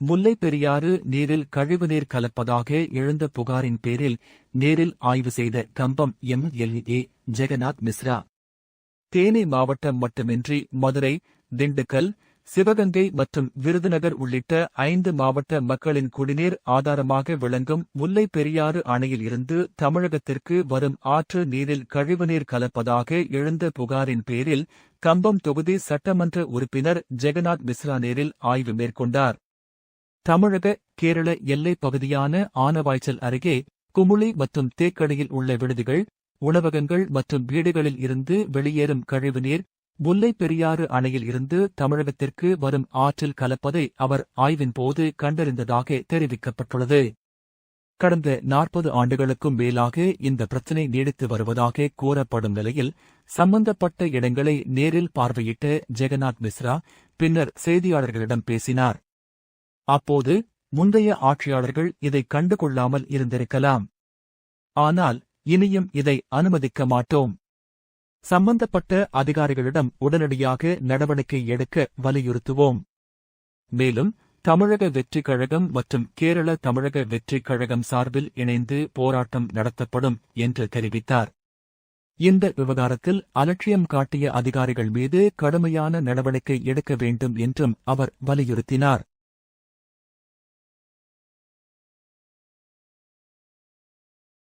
முல்லைப் பெரியாறு நீரில் கழிவுநீர் கலப்பதாக எழுந்த புகாரின் பேரில் நேரில் ஆய்வு செய்த கம்பம் எம்எல்ஏ ஜெகநாத் மிஸ்ரா. தேனி மாவட்டம் மட்டுமின்றி மதுரை, திண்டுக்கல், சிவகங்கை மற்றும் விருதுநகர் உள்ளிட்ட 5 மாவட்ட மக்களின் குடிநீர் ஆதாரமாக விளங்கும் முல்லைப் பெரியாறு அணையில் இருந்து தமிழகத்திற்கு வரும் ஆற்று நீரில் கழிவுநீர் கலப்பதாக எழுந்த புகாரின் பேரில் கம்பம் தொகுதி சட்டமன்ற உறுப்பினர் ஜெகநாத் மிஸ்ரா நேரில் ஆய்வு மேற்கொண்டார். தமிழக கேரள எல்லைப் பகுதியான ஆனவாய்ச்சல் அருகே குமுளி மற்றும் தேக்கடியில் உள்ள விடுதிகள், உணவகங்கள் மற்றும் வீடுகளில் இருந்து வெளியேறும் கழிவுநீர் முல்லைப் பெரியாறு அணையில் இருந்து தமிழகத்திற்கு வரும் ஆற்றில் கலப்பதை அவர் ஆய்வின்போது கண்டறிந்ததாக தெரிவிக்கப்பட்டுள்ளது. கடந்த 40 ஆண்டுகளுக்கும் மேலாக இந்த பிரச்சினை நீடித்து வருவதாக கூறப்படும் நிலையில் சம்பந்தப்பட்ட இடங்களை நேரில் பார்வையிட்ட ஜெகநாத் மிஸ்ரா பின்னர் செய்தியாளர்களிடம் பேசினார். அப்போது முந்தைய ஆட்சியாளர்கள் இதை கண்டுகொள்ளாமல் இருந்திருக்கலாம். ஆனால் இனியும் இதை அனுமதிக்க மாட்டோம். சம்பந்தப்பட்ட அதிகாரிகளிடம் உடனடியாக நடவடிக்கை எடுக்க வலியுறுத்துவோம். மேலும் தமிழக வெற்றிக் கழகம் மற்றும் கேரள தமிழக வெற்றிக் கழகம் சார்பில் இணைந்து போராட்டம் நடத்தப்படும் என்று தெரிவித்தார். இந்த விவகாரத்தில் அலட்சியம் காட்டிய அதிகாரிகள் மீது கடுமையான நடவடிக்கை எடுக்க வேண்டும் என்றும் அவர் வலியுறுத்தினார்.